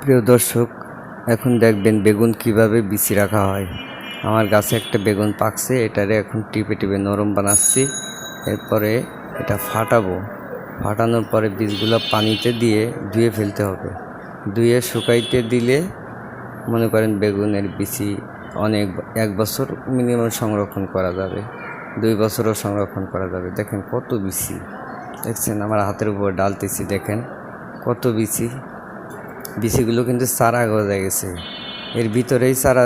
প্রিয় দর্শক, এখন দেখবেন বেগুন কিভাবে বিচি রাখা হয়। আমার গাছে একটা বেগুন পাকছে, এটারে এখন টিপে টিপে নরম বানাচ্ছি। এরপরে এটা ফাটানোর পরে বীজগুলো পানিতে দিয়ে ধুয়ে ফেলতে হবে। ধুয়ে শুকাইতে দিলে মনে করেন বেগুনের বিচি অনেক 1 বছর মিনিমাম সংরক্ষণ করা যাবে, 2 বছরও সংরক্ষণ করা যাবে। দেখেন কত বিচি, দেখছেন আমার হাতের উপর ডালতেছি, দেখেন কত বিচিগুলো কিন্তু চারা গজায় গেছে, এর ভিতরেই চারা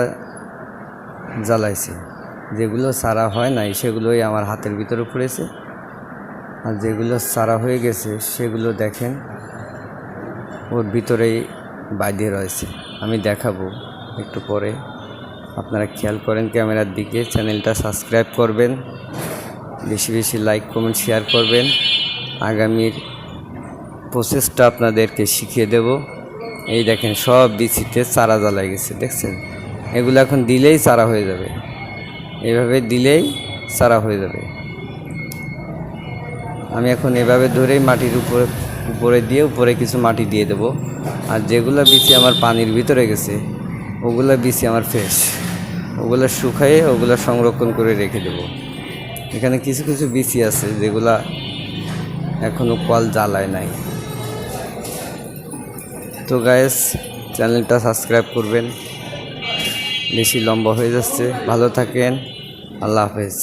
জ্বালাইছে। যেগুলো চারা হয় নাই সেগুলোই আমার হাতের ভিতরে পড়েছে, আর যেগুলো চারা হয়ে গেছে সেগুলো দেখেন ওর ভিতরেই বাইরে রয়েছে। আমি দেখাবো একটু পরে, আপনারা খেয়াল করেন ক্যামেরার দিকে। চ্যানেলটা সাবস্ক্রাইব করবেন, বেশি বেশি লাইক কমেন্ট শেয়ার করবেন। আগামীর প্রসেসটা আপনাদেরকে শিখিয়ে দেব। এই দেখেন সব বিচিতে চারা জ্বালাই গেছে, দেখছেন? এগুলো এখন দিলেই চারা হয়ে যাবে, এভাবে দিলেই চারা হয়ে যাবে। আমি এখন এভাবে ধরেই মাটির উপরে দিয়ে উপরে কিছু মাটি দিয়ে দেব। আর যেগুলো বিচি আমার পানির ভিতরে গেছে ওগুলো বিচি আমার ফ্রেশ, ওগুলো শুকায়ে ওগুলো সংরক্ষণ করে রেখে দেব। এখানে কিছু কিছু বিচি আছে যেগুলা এখনও কল জ্বালায় নাই। তো গাইস, চ্যানেলটা সাবস্ক্রাইব করবেন। বেশি লম্বা হয়ে যাচ্ছে, ভালো থাকেন, আল্লাহ হাফেজ।